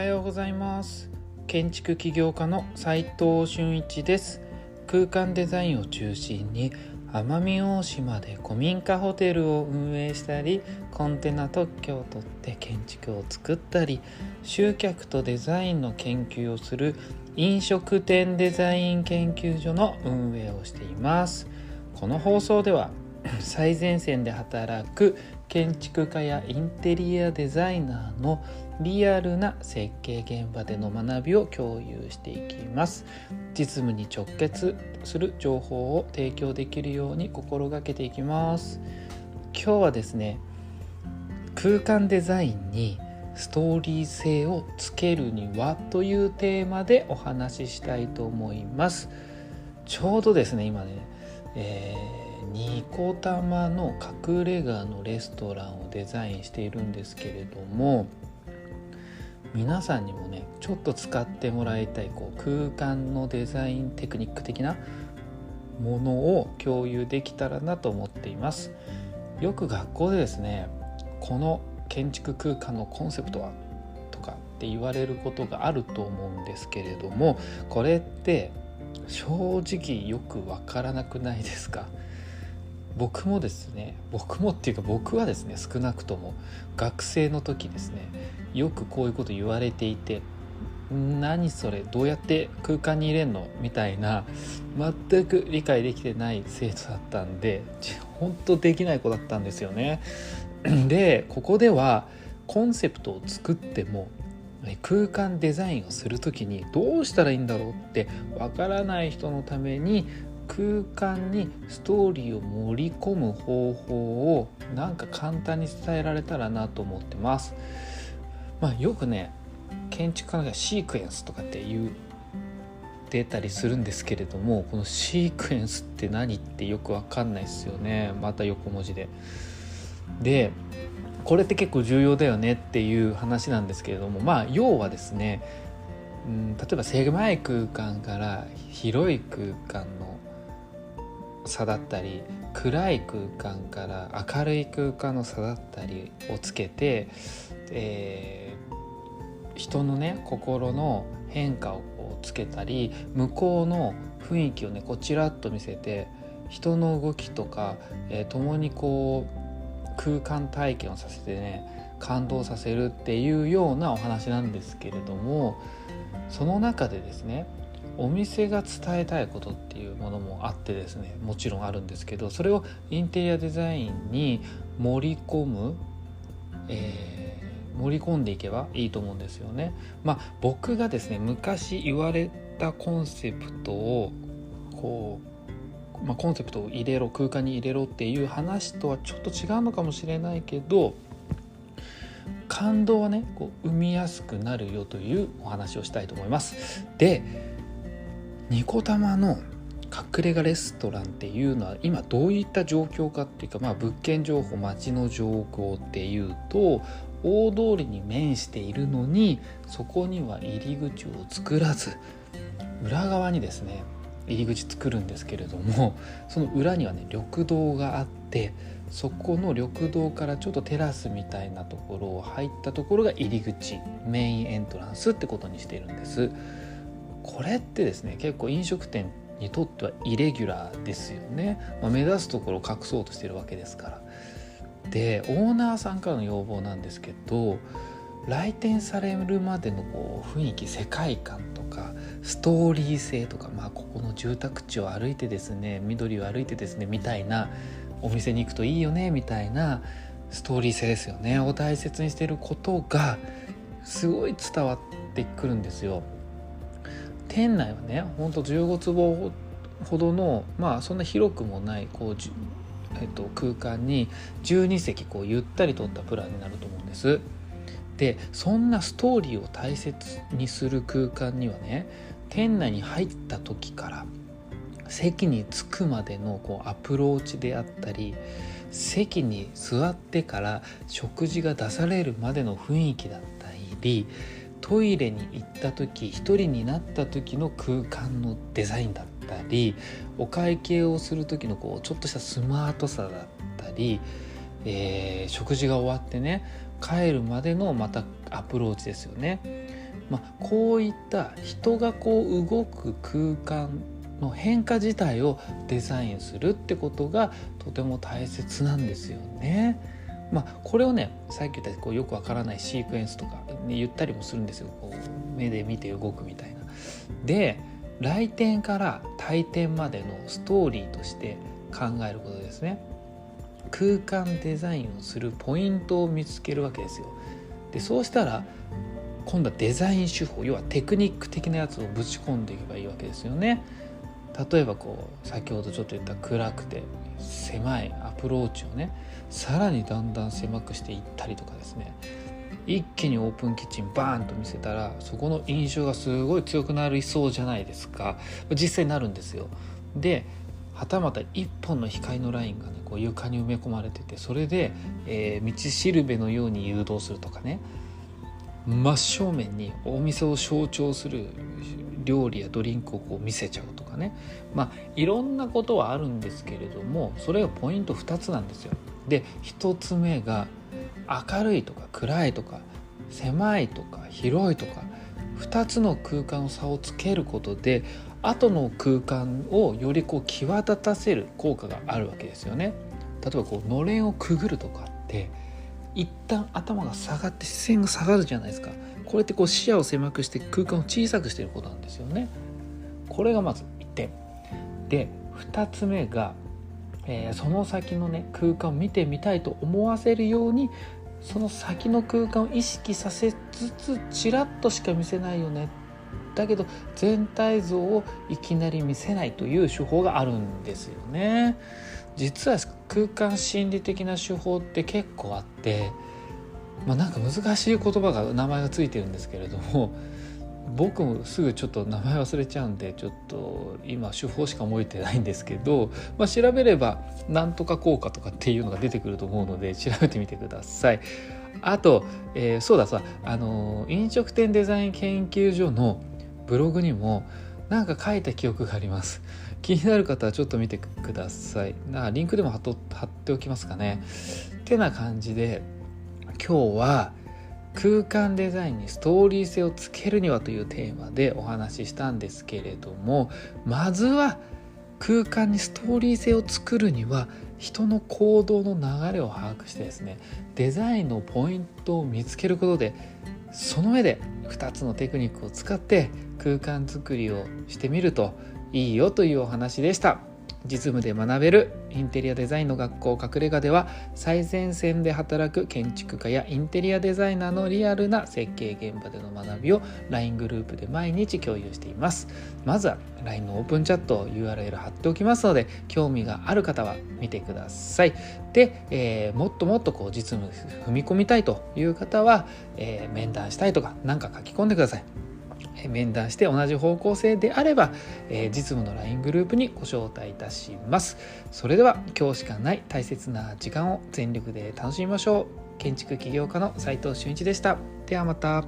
はようございます。建築起業家の斉藤俊一です。空間デザインを中心に奄美大島で古民家ホテルを運営したり、コンテナ特許を取って建築を作ったり、集客とデザインの研究をする飲食店デザイン研究所の運営をしています。この放送では最前線で働く建築家やインテリアデザイナーのリアルな設計現場での学びを共有していきます。実務に直結する情報を提供できるように心がけていきます。今日はですね、空間デザインにストーリー性をつけるにはというテーマでお話ししたいと思います。ちょうどですね、今ね、ニコタマの隠れ家のレストランをデザインしているんですけれども、皆さんにもねちょっと使ってもらいたい空間のデザインテクニック的なものを共有できたらなと思っています。よく学校でですね、この建築空間のコンセプトはとかって言われることがあると思うんですけれども、これって正直よくわからなくないですか？僕もっていうか僕はですね、少なくとも学生の時ですね、よくこういうこと言われていて、何それ、どうやって空間に入れんのみたいな、全く理解できてない生徒だったんで、本当できない子だったんですよね。で、ここではコンセプトを作っても空間デザインをするときにどうしたらいいんだろうってわからない人のために、空間にストーリーを盛り込む方法をなんか簡単に伝えられたらなと思ってます。よくね、建築家がシークエンスとかって言う出たりするんですけれども、このシークエンスって何ってよくわかんないですよね。また横文字でこれって結構重要だよねっていう話なんですけれども、要はですね、例えば狭い空間から広い空間の差だったり、暗い空間から明るい空間の差だったりをつけて、人のね心の変化をつけたり、向こうの雰囲気をねちらっと見せて、人の動きとか、共に空間体験をさせてね感動させるっていうようなお話なんですけれども、その中でですね、お店が伝えたいことっていうものもあってですね、もちろんあるんですけど、それをインテリアデザインに盛り込んでいけばいいと思うんですよね。僕がですね、昔言われたコンセプトをコンセプトを入れろ、空間に入れろっていう話とはちょっと違うのかもしれないけど、感動はね生みやすくなるよというお話をしたいと思います。で、ニコタマの隠れ家レストランっていうのは今どういった状況かっていうか、物件情報、街の情報っていうと、大通りに面しているのに、そこには入り口を作らず、裏側にですね入り口作るんですけれども、その裏にはね緑道があって、そこの緑道からちょっとテラスみたいなところを入ったところが入り口、メインエントランスってことにしているんです。これってですね、結構飲食店にとってはイレギュラーですよね。目指すところを隠そうとしているわけですから。で、オーナーさんからの要望なんですけど、来店されるまでの雰囲気、世界観とかストーリー性とか、ここの住宅地を歩いてですね、緑を歩いてですねみたいな、お店に行くといいよねみたいなストーリー性ですよねを大切にしていることがすごい伝わってくるんですよ。店内はね、ほんと15坪ほどの、そんな広くもない空間に12席ゆったりとったプランになると思うんです。で、そんなストーリーを大切にする空間にはね、店内に入った時から席に着くまでのアプローチであったり、席に座ってから食事が出されるまでの雰囲気だったり、トイレに行った時、一人になった時の空間のデザインだったり、お会計をする時のちょっとしたスマートさだったり、食事が終わってね帰るまでのまたアプローチですよね。こういった人が動く空間の変化自体をデザインするってことがとても大切なんですよね。これをね、さっき言ったよくわからないシークエンスとか、言ったりもするんですよ。目で見て動くみたいな。で、来店から退店までのストーリーとして考えることですね。空間デザインをするポイントを見つけるわけですよ。で、そうしたら今度はデザイン手法、要はテクニック的なやつをぶち込んでいけばいいわけですよね。例えば先ほどちょっと言った暗くて狭いアプローチをね、さらにだんだん狭くしていったりとかですね、一気にオープンキッチンバーンと見せたらそこの印象がすごい強くなりそうじゃないですか。実際になるんですよ。で、はたまた一本の光のラインがね床に埋め込まれてて、それで、道しるべのように誘導するとかね、真正面にお店を象徴する料理やドリンクを見せちゃうとかね、いろんなことはあるんですけれども、それがポイント2つなんですよ。で、1つ目が明るいとか暗いとか狭いとか広いとか2つの空間の差をつけることで後の空間をより際立たせる効果があるわけですよね。例えばのれんをくぐるとかって一旦頭が下がって視線が下がるじゃないですか。これって視野を狭くして空間を小さくしていることなんですよね。これがまず1点で、2つ目が、その先のね空間を見てみたいと思わせるように、その先の空間を意識させつつちらっとしか見せないよね、だけど全体像をいきなり見せないという手法があるんですよね。実は空間心理的な手法って結構あって、なんか難しい言葉が名前がついてるんですけれども、僕もすぐちょっと名前忘れちゃうんでちょっと今手法しか覚えてないんですけど、調べればなんとか効果とかっていうのが出てくると思うので調べてみてください。あと、そうだ飲食店デザイン研究所のブログにもなんか書いた記憶があります。気になる方はちょっと見てください。リンクでも貼っておきますかね。ってな感じで、今日は空間デザインにストーリー性をつけるにはというテーマでお話ししたんですけれども、まずは空間にストーリー性を作るには人の行動の流れを把握してですね、デザインのポイントを見つけることで、その上で2つのテクニックを使って空間作りをしてみるといいよというお話でした。実務で学べるインテリアデザインの学校隠れ家では、最前線で働く建築家やインテリアデザイナーのリアルな設計現場での学びを LINE グループで毎日共有しています。まずは LINE のオープンチャット URL 貼っておきますので、興味がある方は見てください。で、もっともっと実務踏み込みたいという方は、面談したいとか何か書き込んでください。面談して同じ方向性であれば、実務の LINE グループにご招待いたします。それでは今日しかない大切な時間を全力で楽しみましょう。建築起業家の斉藤俊一でした。ではまた。